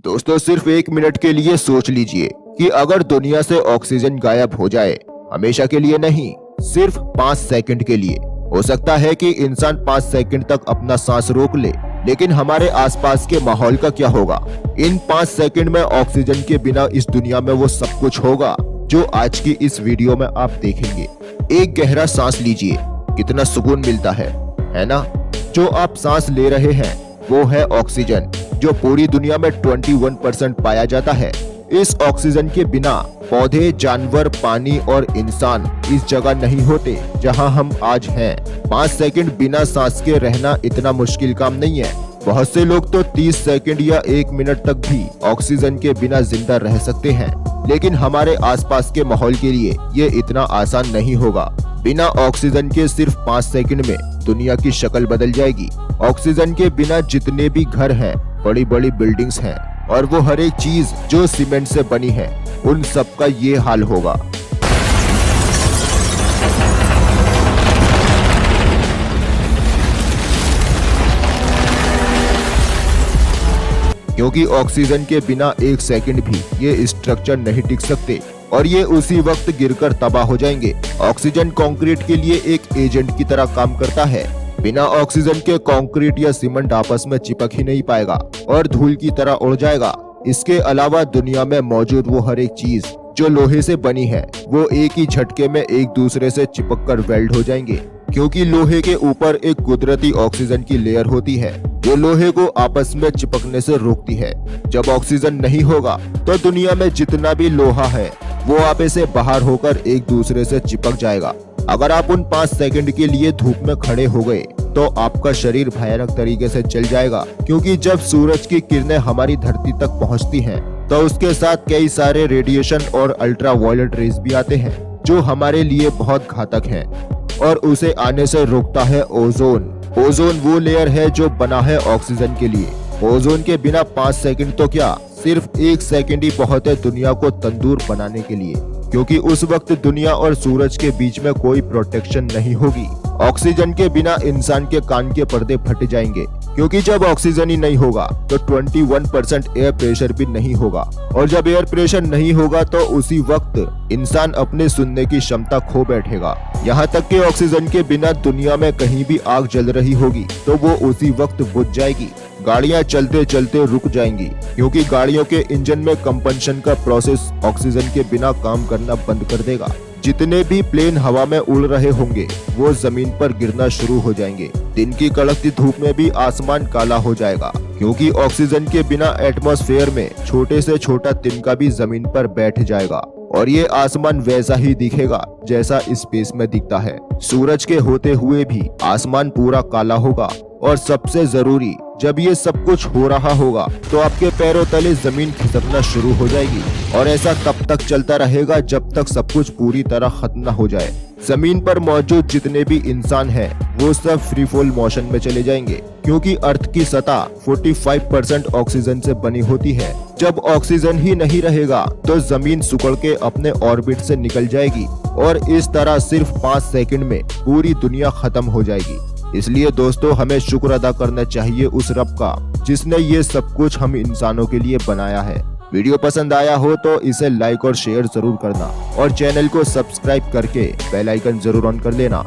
दोस्तों सिर्फ 1 मिनट के लिए सोच लीजिए कि अगर दुनिया से ऑक्सीजन गायब हो जाए, हमेशा के लिए नहीं, सिर्फ 5 सेकंड के लिए। हो सकता है कि इंसान 5 सेकंड तक अपना सांस रोक ले, लेकिन हमारे आसपास के माहौल का क्या होगा? इन 5 सेकंड में ऑक्सीजन के बिना इस दुनिया में वो सब कुछ होगा जो आज की इस वीडियो में आप देखेंगे। एक गहरा सांस लीजिए, कितना सुकून मिलता है ना? जो आप सांस ले रहे हैं वो है ऑक्सीजन, जो पूरी दुनिया में 21% पाया जाता है। इस ऑक्सीजन के बिना पौधे, जानवर, पानी और इंसान इस जगह नहीं होते जहां हम आज हैं। 5 सेकंड बिना सांस के रहना इतना मुश्किल काम नहीं है। बहुत से लोग तो 30 सेकंड या 1 मिनट तक भी ऑक्सीजन के बिना जिंदा रह सकते हैं, लेकिन हमारे आसपास के माहौल के लिए ये इतना आसान नहीं होगा। बिना ऑक्सीजन के सिर्फ 5 सेकंड में दुनिया की शक्ल बदल जाएगी। ऑक्सीजन के बिना जितने भी घर हैं, बड़ी बड़ी बिल्डिंग्स हैं और वो हर एक चीज जो सीमेंट से बनी है, उन सब का ये हाल होगा। क्योंकि ऑक्सीजन के बिना 1 सेकंड भी ये स्ट्रक्चर नहीं टिक सकते और ये उसी वक्त गिरकर तबाह हो जाएंगे। ऑक्सीजन कंक्रीट के लिए एक एजेंट की तरह काम करता है। बिना ऑक्सीजन के कंक्रीट या सीमेंट आपस में चिपक ही नहीं पाएगा और धूल की तरह उड़ जाएगा। इसके अलावा दुनिया में मौजूद वो हर एक चीज जो लोहे से बनी है, वो एक ही झटके में एक दूसरे से चिपककर वेल्ड हो जाएंगे, क्योंकि लोहे के ऊपर एक कुदरती ऑक्सीजन की लेयर होती है जो लोहे को आपस में चिपकने से रोकती है। जब ऑक्सीजन नहीं होगा तो दुनिया में जितना भी लोहा है वो आपस से बाहर होकर एक दूसरे से चिपक जाएगा। अगर आप उन 5 सेकंड के लिए धूप में खड़े हो गए तो आपका शरीर भयानक तरीके से जल जाएगा, क्योंकि जब सूरज की किरणें हमारी धरती तक पहुंचती हैं तो उसके साथ कई सारे रेडिएशन और अल्ट्रावायलेट रेज भी आते हैं जो हमारे लिए बहुत घातक हैं और उसे आने से रोकता है ओजोन। ओजोन वो लेयर है जो बना है ऑक्सीजन के लिए। ओजोन के बिना 5 सेकंड तो क्या, सिर्फ 1 सेकंड ही बहुत है दुनिया को तंदूर बनाने के लिए, क्योंकि उस वक्त दुनिया और सूरज के बीच में कोई प्रोटेक्शन नहीं होगी। ऑक्सीजन के बिना इंसान के कान के पर्दे फट जाएंगे, क्योंकि जब ऑक्सीजन ही नहीं होगा तो 21% एयर प्रेशर भी नहीं होगा, और जब एयर प्रेशर नहीं होगा तो उसी वक्त इंसान अपने सुनने की क्षमता खो बैठेगा। यहाँ तक कि ऑक्सीजन के बिना दुनिया में कहीं भी आग जल रही होगी तो वो उसी वक्त बुझ जाएगी। गाड़ियाँ चलते चलते रुक जाएंगी, क्योंकि गाड़ियों के इंजन में कंपनशन का प्रोसेस ऑक्सीजन के बिना काम करना बंद कर देगा। जितने भी प्लेन हवा में उड़ रहे होंगे वो जमीन पर गिरना शुरू हो जाएंगे। दिन की कड़कती धूप में भी आसमान काला हो जाएगा, क्योंकि ऑक्सीजन के बिना एटमॉस्फेयर में छोटे से छोटा तिनका भी जमीन पर बैठ जाएगा और ये आसमान वैसा ही दिखेगा जैसा स्पेस में दिखता है। सूरज के होते हुए भी आसमान पूरा काला होगा, और सबसे जरूरी, जब ये सब कुछ हो रहा होगा तो आपके पैरों तले जमीन खिसकना शुरू हो जाएगी, और ऐसा तब तक चलता रहेगा जब तक सब कुछ पूरी तरह खत्म न हो जाए। जमीन पर मौजूद जितने भी इंसान हैं वो सब फ्री फॉल मोशन में चले जाएंगे, क्योंकि अर्थ की सतह 45% ऑक्सीजन से बनी होती है। जब ऑक्सीजन ही नहीं रहेगा तो जमीन सिकुड़ के अपने ऑर्बिट से निकल जाएगी, और इस तरह सिर्फ 5 सेकंड में पूरी दुनिया खत्म हो जाएगी। इसलिए दोस्तों, हमें शुक्र अदा करना चाहिए उस रब का जिसने ये सब कुछ हम इंसानों के लिए बनाया है। वीडियो पसंद आया हो तो इसे लाइक और शेयर जरूर करना, और चैनल को सब्सक्राइब करके बेल आइकन जरूर ऑन कर लेना।